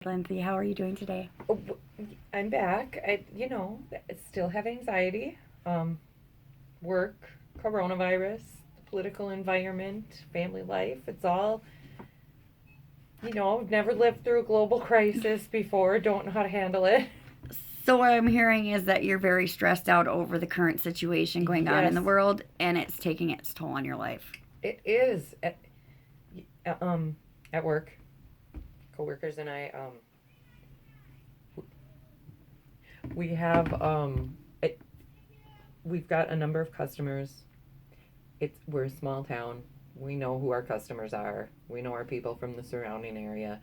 Lindsay, how are you doing today? Oh, I'm back. Still have anxiety. Um, Work, coronavirus, the political environment, family life. It's all, I've never lived through a global crisis before. Don't know how to handle it. So, what I'm hearing is that you're very stressed out over the current situation going on in Yes, the world and it's taking its toll on your life. it is. At work, coworkers and I, we have, we've got a number of customers. We're a small town. We know who our customers are. We know our people from the surrounding area.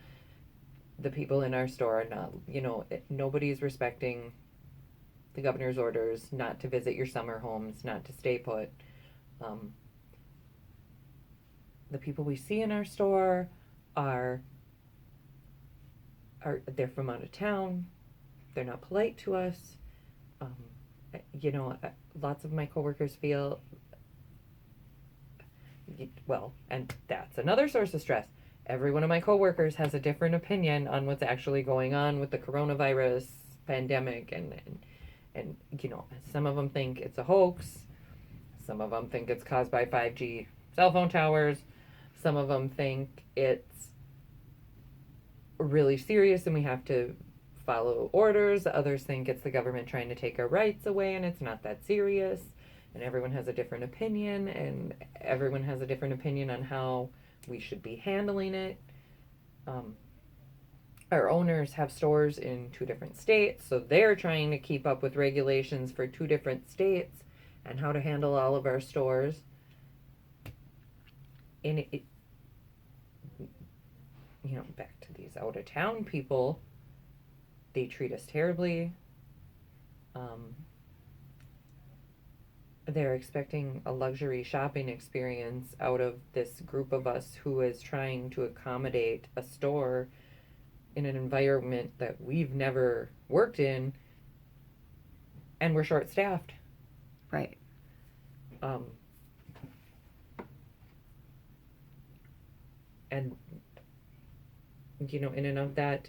The people in our store are not, nobody's respecting the governor's orders not to visit your summer homes, not to stay put. Um, the people we see in our store are they're from out of town. They're not polite to us. Um, Lots of my coworkers feel well, and that's another source of stress. Every one of my coworkers has a different opinion on what's actually going on with the coronavirus pandemic, and some of them think it's a hoax. Some of them think it's caused by 5G cell phone towers. Some of them think it's really serious and we have to follow orders. Others think it's the government trying to take our rights away and it's not that serious. And everyone has a different opinion, and everyone has a different opinion on how we should be handling it. Um, our owners have stores in two different states, so they're trying to keep up with regulations for two different states and how to handle all of our stores. And back to these out of town people, they treat us terribly. Um, they're expecting a luxury shopping experience out of this group of us who is trying to accommodate a store in an environment that we've never worked in, and we're short staffed. Right. Um, and in and of that,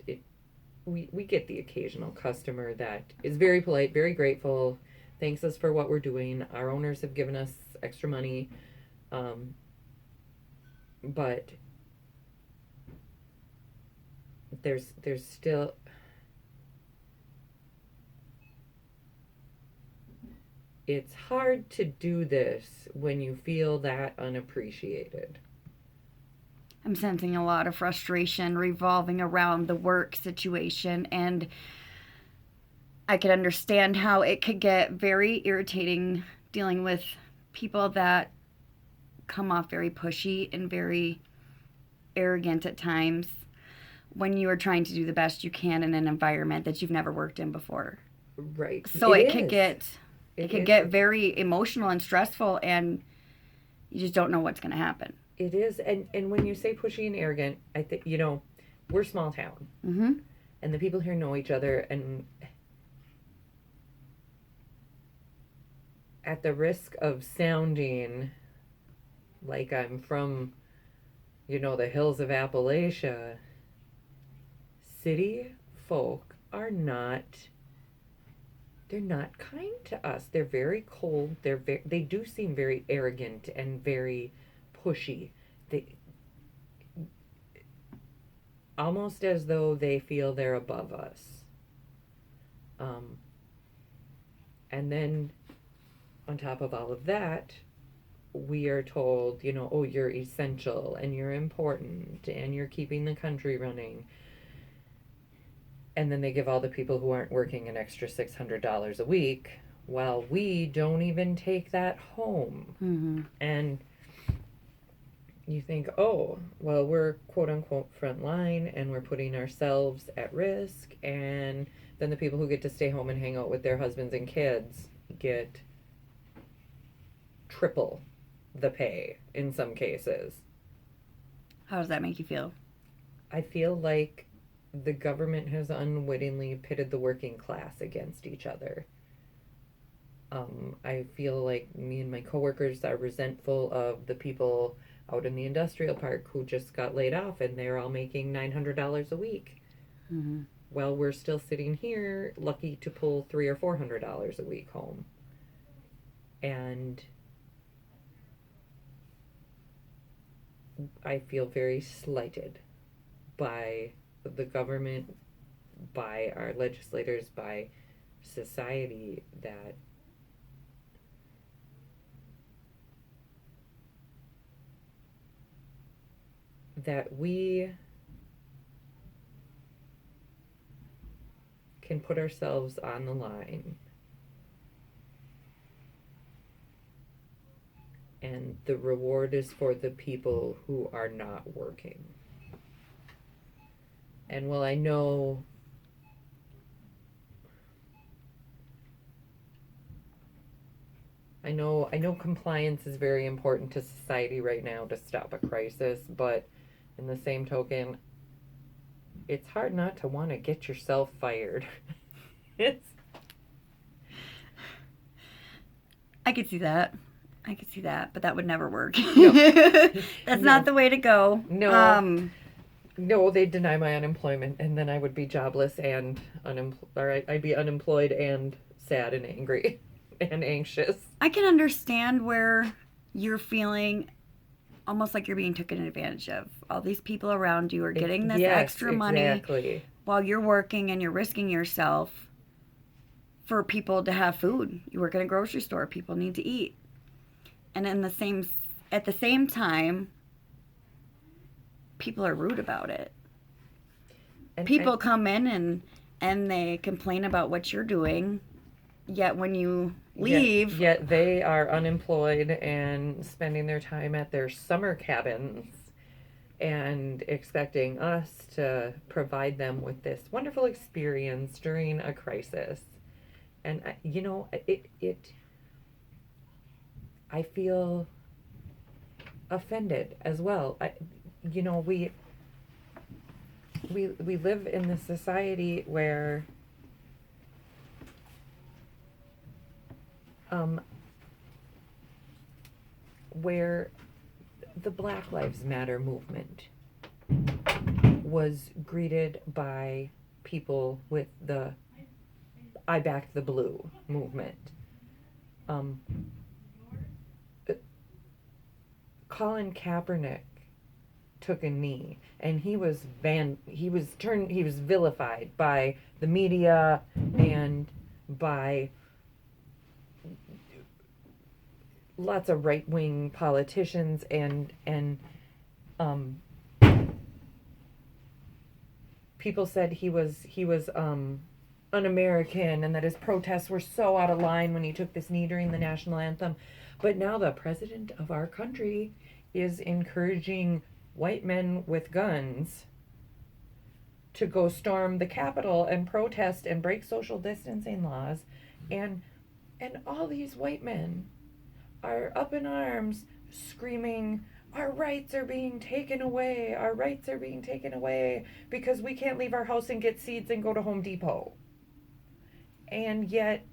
we get the occasional customer that is very polite, very grateful, thanks us for what we're doing. Our owners have given us extra money, um, but there's still it's hard to do this when you feel that unappreciated. I'm sensing a lot of frustration revolving around the work situation, and I could understand how it could get very irritating dealing with people that come off very pushy and very arrogant at times when you are trying to do the best you can in an environment that you've never worked in before. Right. So It it could is. get it It could is. get very emotional and stressful, and you just don't know what's going to happen. It is. And when you say pushy and arrogant, I think we're small town, Mm-hmm. and the people here know each other, and at the risk of sounding like I'm from, the hills of Appalachia, city folk are not they're not kind to us. They're very cold. They do seem very arrogant and very pushy. They almost as though they feel they're above us. Um, and then on top of all of that, we are told, oh, you're essential and you're important and you're keeping the country running. And then they give all the people who aren't working an extra $600 a week, while we don't even take that home. Mm-hmm. And you think, oh, well, we're quote unquote frontline and we're putting ourselves at risk. And then the people who get to stay home and hang out with their husbands and kids get triple the pay in some cases. How does that make you feel? I feel like the government has unwittingly pitted the working class against each other. I feel like me and my coworkers are resentful of the people out in the industrial park who just got laid off and they're all making $900 a week. Mm-hmm. Well, we're still sitting here lucky to pull $300 or $400 a week home. And I feel very slighted by the government, by our legislators, by society, that we can put ourselves on the line, and the reward is for the people who are not working. And while I know compliance is very important to society right now to stop a crisis, but in the same token, it's hard not to want to get yourself fired. It's I could see that. I could see that, but that would never work. No. That's No. not the way to go. No. No, they'd deny my unemployment, and then I would be jobless and I'd be unemployed and sad and angry and anxious. I can understand where you're feeling almost like you're being taken advantage of. All these people around you are getting this Yes, extra money exactly. while you're working, and you're risking yourself for people to have food. You work in a grocery store, people need to eat. And at the same time, people are rude about it. And People come in and they complain about what you're doing, yet when you leave, Yet they are unemployed and spending their time at their summer cabins and expecting us to provide them with this wonderful experience during a crisis. And I feel offended as well. We live in this society where the Black Lives Matter movement was greeted by people with the I Back the Blue movement. Colin Kaepernick took a knee, and he was vilified by the media and by lots of right-wing politicians and people said he was un-American, and that his protests were so out of line when he took this knee during the national anthem. But now the president of our country is encouraging white men with guns to go storm the Capitol and protest and break social distancing laws, and all these white men are up in arms screaming, our rights are being taken away, our rights are being taken away because we can't leave our house and get seeds and go to Home Depot. And yet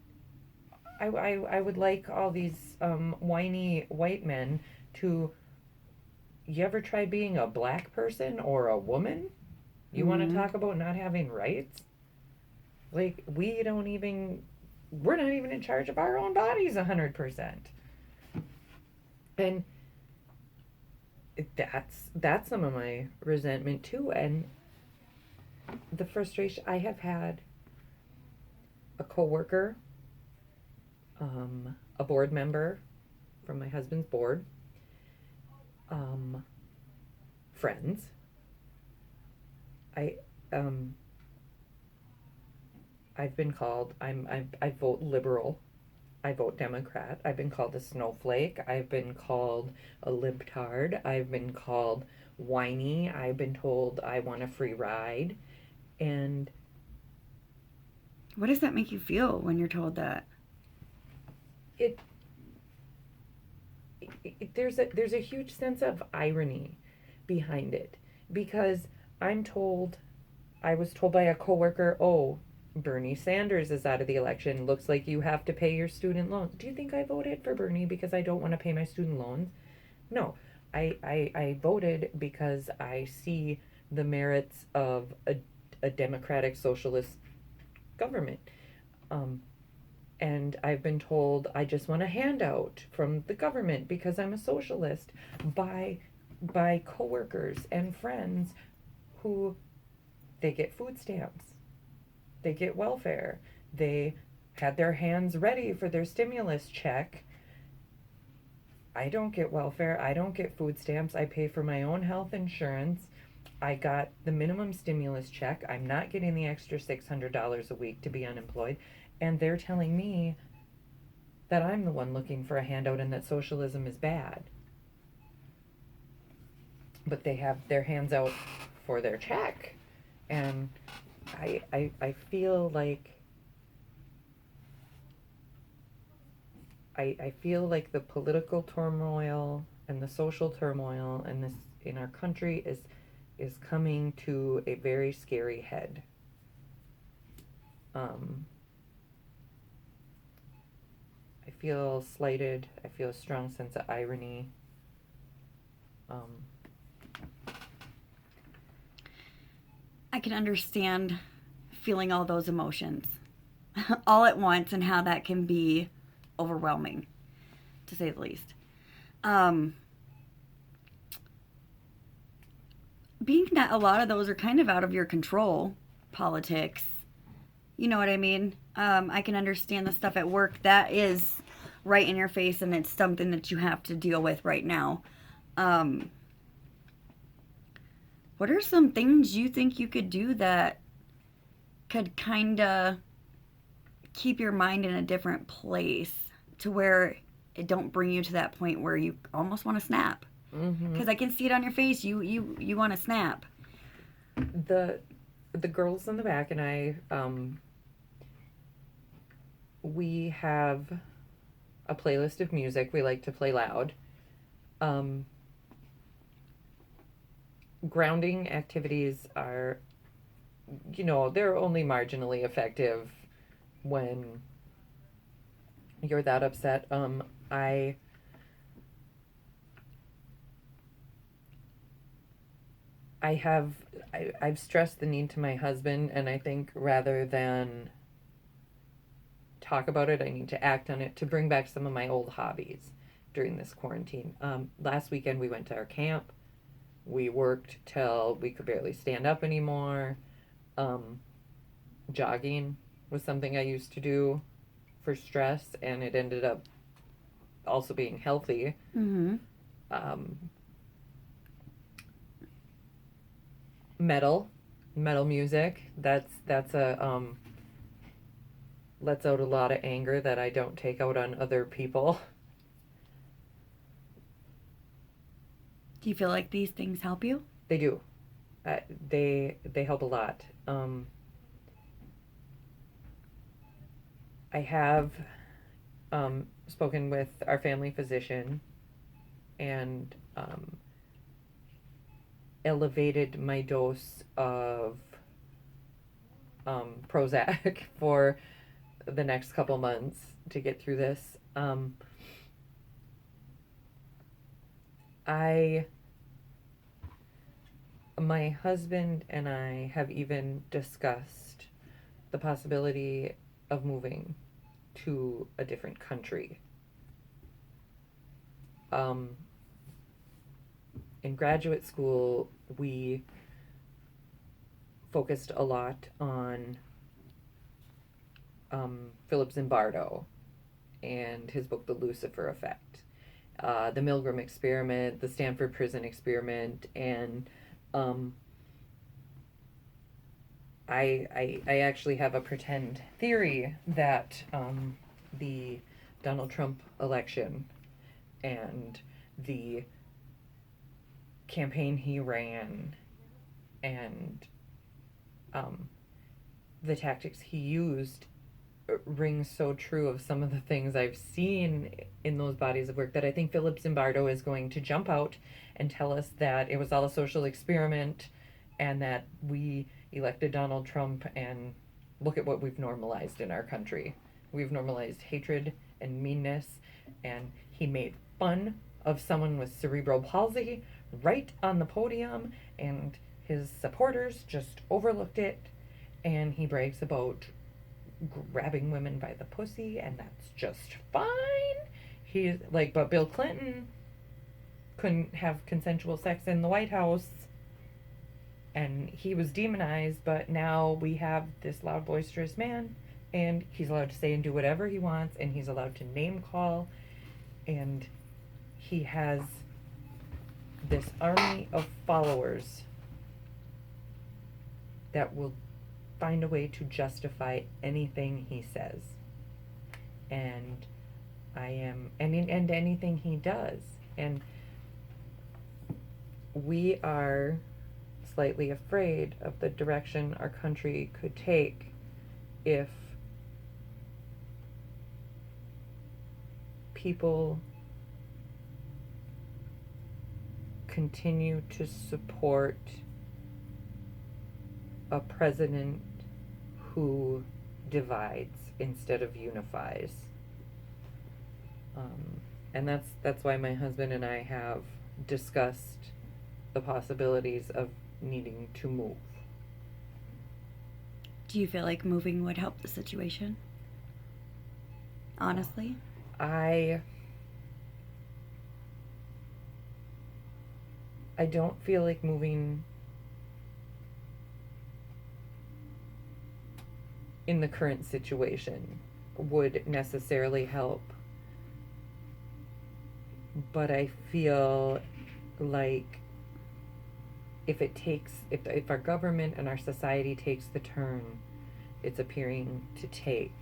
I would like all these whiny white men to, you ever try being a black person or a woman? You want to talk about not having rights? Like, we're not even in charge of our own bodies 100%. And that's some of my resentment too, and the frustration. I have had a coworker, a board member from my husband's board, friends. I've been called. I vote liberal. I vote Democrat. I've been called a snowflake. I've been called a libtard. I've been called whiny. I've been told I want a free ride. And what does that make you feel when you're told that? There's a huge sense of irony behind it, because I was told by a coworker, oh, Bernie Sanders is out of the election. Looks like you have to pay your student loans. Do you think I voted for Bernie because I don't want to pay my student loans? No. I voted because I see the merits of a a democratic socialist government. Um, and I've been told I just want a handout from the government because I'm a socialist by coworkers and friends who they get food stamps, they get welfare, they had their hands ready for their stimulus check. I don't get welfare, I don't get food stamps, I pay for my own health insurance. I got the minimum stimulus check. I'm not getting the extra $600 a week to be unemployed. And they're telling me that I'm the one looking for a handout and that socialism is bad. But they have their hands out for their check. And I feel like I feel like the political turmoil and the social turmoil in this in our country is coming to a very scary head. I feel slighted. I feel a strong sense of irony. I can understand feeling all those emotions all at once and how that can be overwhelming, to say the least. Being that a lot of those are kind of out of your control, politics, you know what I mean? I can understand the stuff at work that is right in your face and it's something that you have to deal with right now. What are some things you think you could do that could kind of keep your mind in a different place to where it don't bring you to that point where you almost want to snap? Because I can see it on your face. You want to snap. The girls in the back and I, we have a playlist of music we like to play loud. Grounding activities are, they're only marginally effective when you're that upset. I've stressed the need to my husband, and I think rather than talk about it, I need to act on it to bring back some of my old hobbies during this quarantine. Last weekend we went to our camp. We worked till we could barely stand up anymore. Jogging was something I used to do for stress, and it ended up also being healthy. Mm-hmm. Metal music. That's a lets out a lot of anger that I don't take out on other people. Do you feel like these things help you? They do. They help a lot. I have spoken with our family physician and elevated my dose of Prozac for the next couple months to get through this. My husband and I have even discussed the possibility of moving to a different country. In graduate school, we focused a lot on Philip Zimbardo and his book, The Lucifer Effect, the Milgram experiment, the Stanford Prison experiment, and I actually have a pretend theory that the Donald Trump election and the campaign he ran and the tactics he used rings so true of some of the things I've seen in those bodies of work that I think Philip Zimbardo is going to jump out and tell us that it was all a social experiment and that we elected Donald Trump, and look at what we've normalized in our country. We've normalized hatred and meanness, and he made fun of someone with cerebral palsy right on the podium, and his supporters just overlooked it and he brags about grabbing women by the pussy, and that's just fine. He's like, but Bill Clinton couldn't have consensual sex in the White House, and he was demonized, but now we have this loud, boisterous man, and he's allowed to say and do whatever he wants, and he's allowed to name call, and he has this army of followers that will find a way to justify anything he says. And and anything he does. And we are slightly afraid of the direction our country could take if people continue to support a president who divides instead of unifies. And that's why my husband and I have discussed the possibilities of needing to move. Do you feel like moving would help the situation? Honestly? I don't feel like moving in the current situation would necessarily help. But I feel like if our government and our society takes the turn it's appearing to take,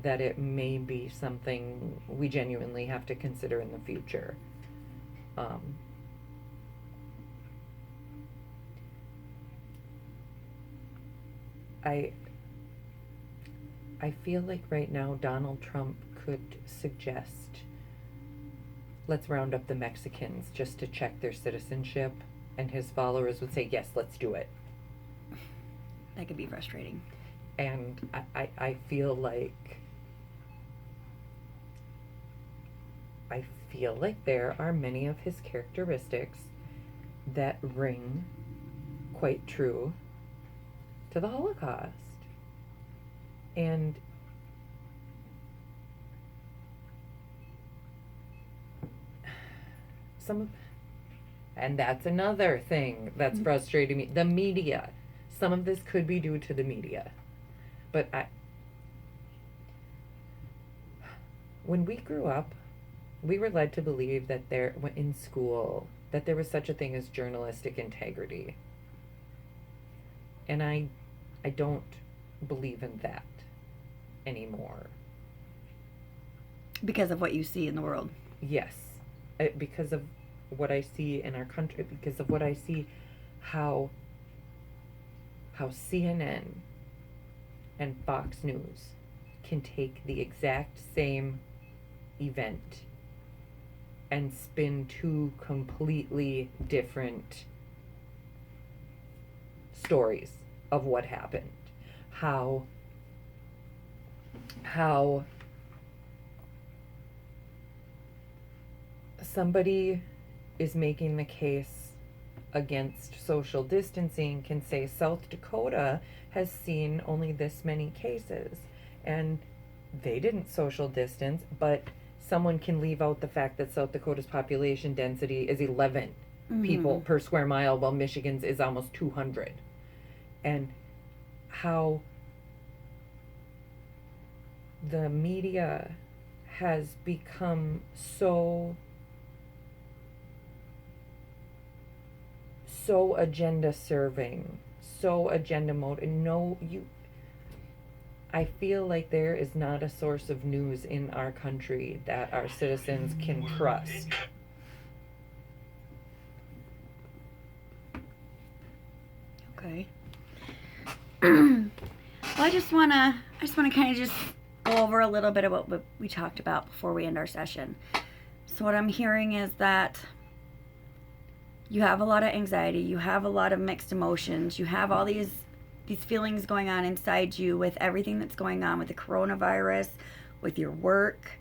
that it may be something we genuinely have to consider in the future. I feel like right now Donald Trump could suggest, let's round up the Mexicans just to check their citizenship, and his followers would say, yes, let's do it. That could be frustrating. And I feel like there are many of his characteristics that ring quite true to the Holocaust. And and that's another thing that's frustrating me. The media. Some of this could be due to the media. But when we grew up, we were led to believe that in school, that there was such a thing as journalistic integrity. And I don't believe in that anymore. Because of what you see in the world. Yes. Because of what I see in our country, because of what I see how CNN and Fox News can take the exact same event and spin two completely different stories of what happened. How somebody is making the case against social distancing can say South Dakota has seen only this many cases and they didn't social distance, but someone can leave out the fact that South Dakota's population density is 11 people per square mile while Michigan's is almost 200. And how the media has become so agenda serving, so agenda mode, and I feel like there is not a source of news in our country that our citizens can trust. Okay. Well, I just wanna kind of just go over a little bit of what we talked about before we end our session. So what I'm hearing is that you have a lot of anxiety, you have a lot of mixed emotions, you have all these feelings going on inside you with everything that's going on with the coronavirus, with your work,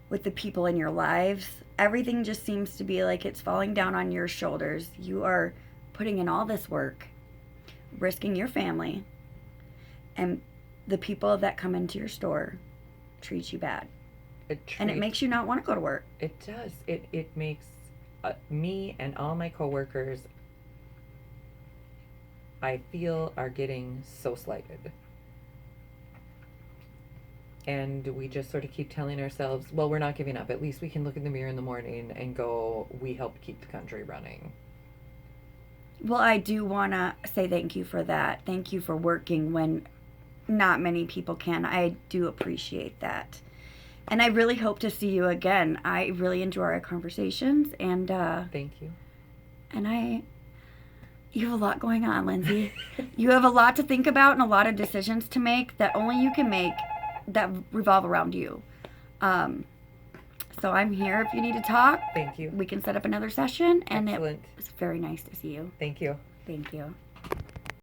with the people in your lives. Everything just seems to be like it's falling down on your shoulders. You are putting in all this work, risking your family, and the people that come into your store treat you bad. And it makes you not want to go to work. It does. It makes me and all my coworkers, I feel, are getting so slighted. And we just sort of keep telling ourselves, well, we're not giving up. At least we can look in the mirror in the morning and go, we helped keep the country running. Well, I do want to say thank you for that. Thank you for working when not many people can. I do appreciate that. And I really hope to see you again. I really enjoy our conversations. And thank you. And you have a lot going on, Lindsay. You have a lot to think about and a lot of decisions to make that only you can make that revolve around you. So I'm here if you need to talk. Thank you. We can set up another session. And Excellent. it was very nice to see you. Thank you. Thank you.